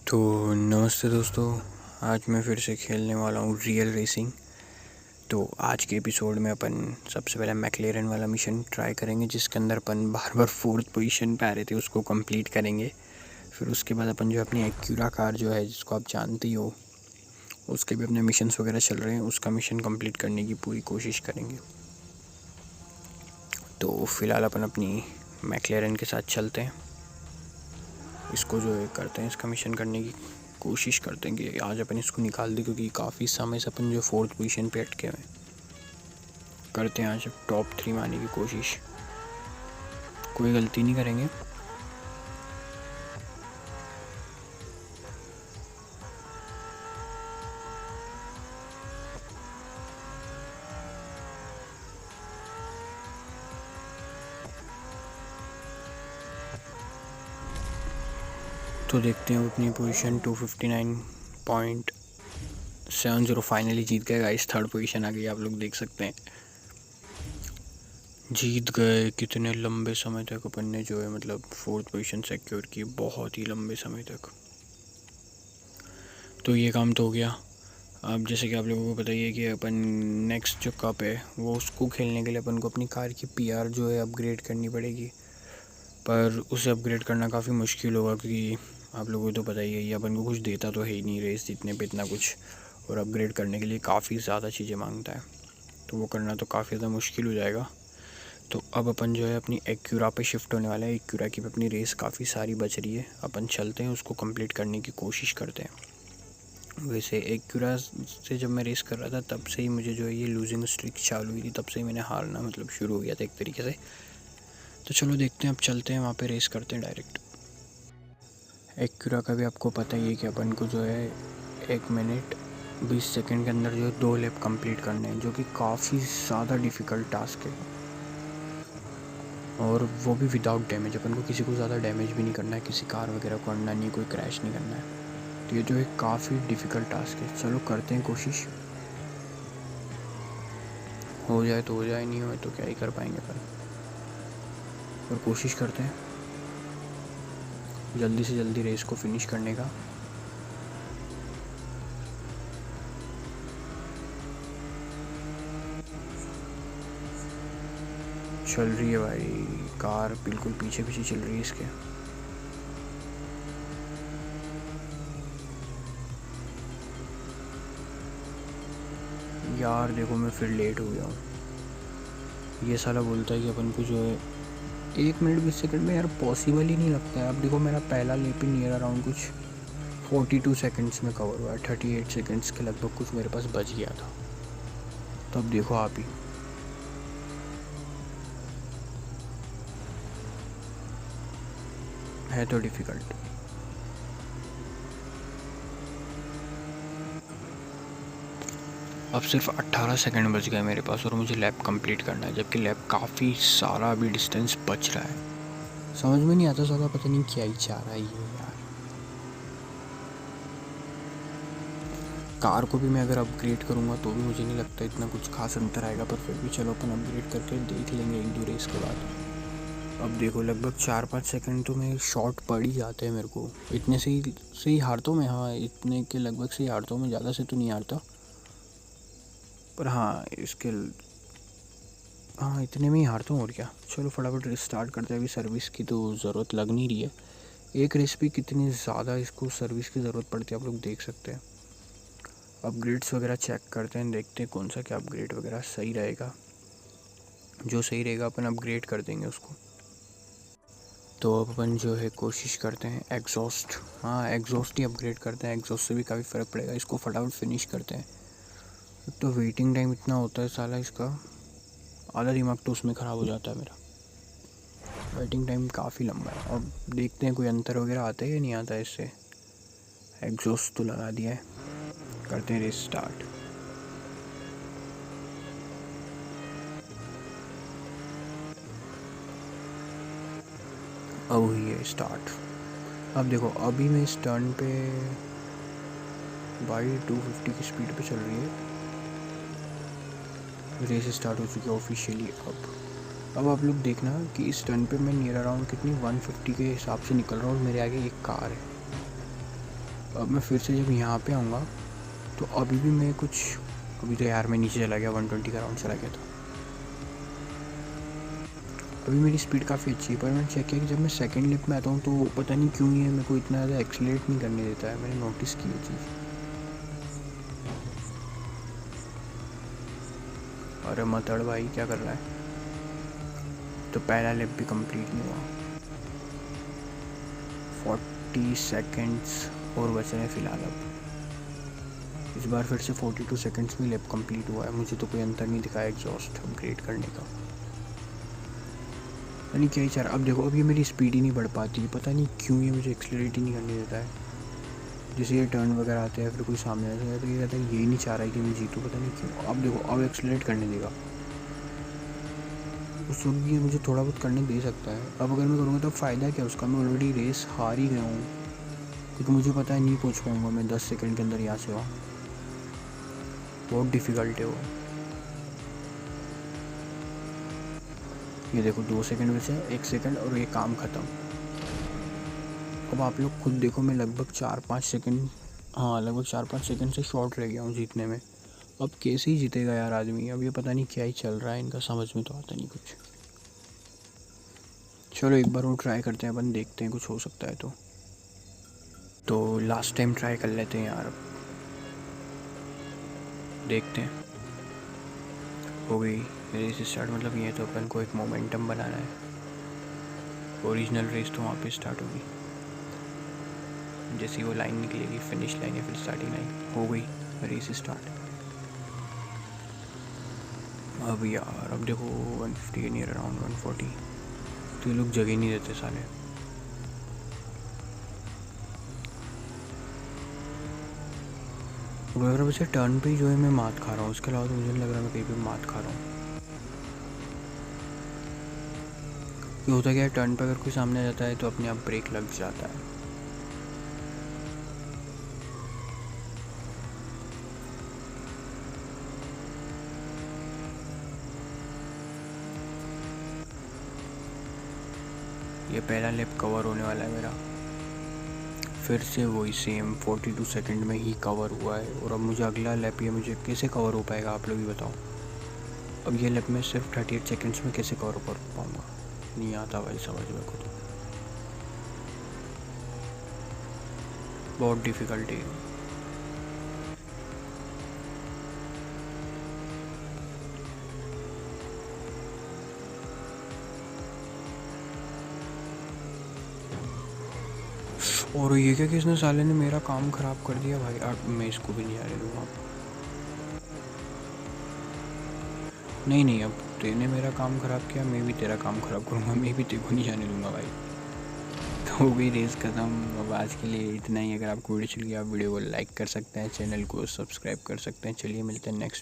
तो नमस्ते दोस्तों, आज मैं फिर से खेलने वाला हूँ रियल रेसिंग। तो आज के एपिसोड में अपन सबसे पहले मैक्लेरन वाला मिशन ट्राई करेंगे, जिसके अंदर अपन बार बार फोर्थ पोजीशन पे आ रहे थे, उसको कंप्लीट करेंगे। फिर उसके बाद अपन जो अपनी एक्यूरा कार जो है, जिसको आप जानते ही हो, उसके भी अपने मिशंस वगैरह चल रहे हैं, उसका मिशन कंप्लीट करने की पूरी कोशिश करेंगे। तो फ़िलहाल अपन अपनी मैक्लेरन के साथ चलते हैं, इसको जो है करते हैं, इसका मिशन करने की कोशिश करते हैं कि आज अपन इसको निकाल दें, क्योंकि काफ़ी समय से अपन जो फोर्थ पोजीशन पे अटके हुए हैं। करते हैं आज टॉप 3 में आने की कोशिश, कोई गलती नहीं करेंगे। तो देखते हैं अपनी पोजीशन 259.70 फाइनली जीत गए गाइस। थर्ड पोजीशन आ गई, आप लोग देख सकते हैं, जीत गए। कितने लंबे समय तक अपन ने जो है मतलब फोर्थ पोजीशन सिक्योर की, बहुत ही लंबे समय तक। तो ये काम तो हो गया। अब जैसे कि आप लोगों को पता ही है कि अपन नेक्स्ट जो कप है वो उसको खेलने के लिए अपन को अपनी कार की पीआर जो है अपग्रेड करनी पड़ेगी। पर उसे अपग्रेड करना काफ़ी मुश्किल होगा, क्योंकि आप लोगों को तो पता ही है ये अपन को कुछ देता तो है ही नहीं रेस जीतने पे इतना कुछ, और अपग्रेड करने के लिए काफ़ी ज़्यादा चीज़ें मांगता है, तो वो करना तो काफ़ी ज़्यादा मुश्किल हो जाएगा। तो अब अपन जो है अपनी एक्यूरा पे शिफ्ट होने वाला है। एक्यूरा की अपनी रेस काफ़ी सारी बच रही है, अपन चलते हैं उसको कंप्लीट करने की कोशिश करते हैं। वैसे एक्यूरा से जब मैं रेस कर रहा था तब से ही मुझे जो है ये लूजिंग स्ट्रिक चालू हुई थी, तब से ही मैंने हारना मतलब शुरू हो गया था एक तरीके से। तो चलो देखते हैं, अब चलते हैं वहाँ पे रेस करते हैं डायरेक्ट। एक्यूरा का भी आपको पता ही है कि अपन को जो है 1 मिनट 20 सेकंड के अंदर जो है 2 लैप कंप्लीट करने हैं, जो कि काफ़ी ज़्यादा डिफ़िकल्ट टास्क है, और वो भी विदाउट डैमेज। अपन को किसी को ज़्यादा डैमेज भी नहीं करना है, किसी कार वगैरह को करना नहीं, कोई क्रैश नहीं करना है। तो ये जो है काफ़ी डिफ़िकल्ट टास्क है। चलो करते हैं कोशिश, हो जाए तो हो जाए, नहीं हो तो क्या ही कर पाएंगे अपन, और कोशिश करते हैं जल्दी से जल्दी रेस को फिनिश करने का। चल रही है भाई कार, बिल्कुल पीछे पीछे चल रही है इसके। यार देखो मैं फिर लेट हो गया हूँ। ये साला बोलता है कि अपन को जो है 1 मिनट 20 सेकंड में, यार पॉसिबल ही नहीं लगता है। अब देखो मेरा पहला लेप ही नियर अराउंड कुछ 42 सेकंड्स में कवर हुआ है, 38 सेकंड्स के लगभग कुछ मेरे पास बच गया था। तो अब देखो आप ही, है तो डिफ़िकल्ट। अब सिर्फ 18 सेकंड बच गए मेरे पास, और मुझे लैप कंप्लीट करना है, जबकि लैप काफ़ी सारा अभी डिस्टेंस बच रहा है। समझ में नहीं आता साला, पता नहीं क्या ही चाह रहा है ये यार। कार को भी मैं अगर अपग्रेड करूँगा तो भी मुझे नहीं लगता इतना कुछ खास अंतर आएगा, पर फिर भी चलो अपन अपग्रेड करके देख लेंगे 1-2 रेस के बाद। अब देखो लगभग 4-5 सेकंड तो मेरे शॉर्ट पड़ ही जाते हैं मेरे को, इतने से ही हारता हूँ मैं। हाँ, इतने के लगभग से ही हारता हूँ मैं, ज़्यादा से तो नहीं हारता, पर हाँ इसके हाँ इतने में ही हारता हूँ, और क्या। चलो फटाफट रेस स्टार्ट करते हैं, अभी सर्विस की तो ज़रूरत लग नहीं रही है। एक रेस भी कितनी ज़्यादा इसको सर्विस की ज़रूरत पड़ती है, आप लोग देख सकते हैं। अपग्रेड्स वगैरह चेक करते हैं, देखते हैं कौन सा क्या अपग्रेड वगैरह सही रहेगा। जो सही रहेगा अपन अपग्रेड कर देंगे उसको। तो अब अपन जो है कोशिश करते हैं एग्जॉस्ट, हाँ एग्जॉस्ट ही अपग्रेड करते हैं, एग्जॉस्ट से भी काफ़ी फ़र्क पड़ेगा। इसको फटाफट फिनिश करते हैं। एक तो वेटिंग टाइम इतना होता है साला इसका, आधा दिमाग तो उसमें ख़राब हो जाता है मेरा। वेटिंग टाइम काफ़ी लंबा है। अब देखते हैं कोई अंतर वगैरह आता है या नहीं आता है इससे। एग्जॉस्ट तो लगा दिया है, करते हैं रेस स्टार्ट। अब हुई है स्टार्ट। अब देखो अभी मैं इस टर्न पे बाई 250 की स्पीड पे चल रही है। रेस स्टार्ट हो चुकी है ऑफिशियली। अब आप लोग देखना कि इस टर्न पे मैं नियर अराउंड कितनी 150 के हिसाब से निकल रहा हूँ, और मेरे आगे एक कार है। अब मैं फिर से जब यहाँ पे आऊँगा तो अभी भी मैं कुछ, अभी तो यार मैं नीचे चला गया, 120 का राउंड चला गया था। अभी मेरी स्पीड काफ़ी अच्छी है, पर मैंने चेक किया कि जब मैं सेकंड लिप में आता हूँ तो पता नहीं क्यों ये मेरे को इतना ज़्यादा एक्सीलरेट नहीं करने देता है। मैंने नोटिस की ये चीज़। अरे मतड़ भाई क्या कर रहा है। तो पहला लिप भी कंप्लीट नहीं हुआ। 40 सेकेंड्स और बचे हैं फ़िलहाल। अब इस बार फिर से 42 सेकेंड्स में लिप कंप्लीट हुआ है। मुझे तो कोई अंतर नहीं दिखाया एग्जॉस्ट अपग्रेड करने का। यानी क्या ही चाह रहा। अब देखो, अब ये मेरी स्पीड ही नहीं बढ़ पाती, पता नहीं क्यों ये मुझे एक्सीलरेट ही नहीं करने देता है। जैसे ये टर्न वगैरह आते हैं, फिर कोई सामने आता है तो ये कहता है यही नहीं चाह रहा है कि मैं जीतूँ, पता नहीं क्यों। अब देखो, अब एक्सीलरेट करने देगा। उस वक्त भी ये मुझे थोड़ा बहुत करने दे सकता है। अब अगर मैं करूँगा तो फ़ायदा क्या उसका। मैं ऑलरेडी रेस हार ही गया हूँ, क्योंकि मुझे पता है नहीं पहुँच पाऊँगा मैं 10 सेकंड के अंदर यहाँ से वहाँ। बहुत डिफ़िकल्ट है वो। ये देखो 2 सेकंड में से 1 सेकंड और ये काम ख़त्म। अब आप लोग खुद देखो, मैं लगभग 4-5 सेकंड, हाँ लगभग 4-5 सेकंड से शॉर्ट रह गया हूँ जीतने में। अब कैसे ही जीतेगा यार आदमी। अब ये पता नहीं क्या ही चल रहा है इनका, समझ में तो आता नहीं कुछ। चलो एक बार वो ट्राई करते हैं अपन, देखते हैं कुछ हो सकता है तो लास्ट टाइम ट्राई कर लेते हैं यार। देखते हैं। हो गई रेस स्टार्ट। मतलब ये तो अपन को एक मोमेंटम बनाना है। ओरिजिनल रेस तो वहाँ पे स्टार्ट होगी, जैसी वो लाइन निकलेगी, फिनिश लाइन या फिर स्टार्टिंग लाइन। हो गई रेस स्टार्ट। अब यार अब देखो 150 नियर अराउंड 140। तो ये लोग जगह नहीं देते साले। अगर वैसे टर्न पे ही जो है मैं मात खा रहा हूँ, उसके अलावा तो मुझे नहीं लग रहा मैं कहीं पे मात खा रहा हूँ। ये होता क्या है, टर्न पे अगर कोई सामने आ जाता है तो अपने आप ब्रेक लग जाता है। ये पहला लैप कवर होने वाला है मेरा। फिर से वही सेम 42 सेकंड में ही कवर हुआ है। और अब मुझे अगला लैप, ये मुझे कैसे कवर हो पाएगा आप लोग ही बताओ। अब ये लैप मैं सिर्फ 38 सेकंड्स में कैसे कवर कर पाऊँगा, नहीं आता भाई समझ मेरे को तो। बहुत डिफ़िकल्ट है। और ये क्या, किसने साले ने मेरा काम ख़राब कर दिया भाई। अब मैं इसको भी नहीं आने दूँगा। नहीं अब तूने मेरा काम ख़राब किया, मैं भी तेरा काम ख़राब करूँगा। मैं भी तेरे को नहीं जाने दूँगा भाई। तो हो गई रेस ख़त्म। अब आज के लिए इतना ही। अगर आपको वीडियो चल गया, आप वीडियो को लाइक कर सकते हैं, चैनल को सब्सक्राइब कर सकते हैं। चलिए मिलते हैं नेक्स्ट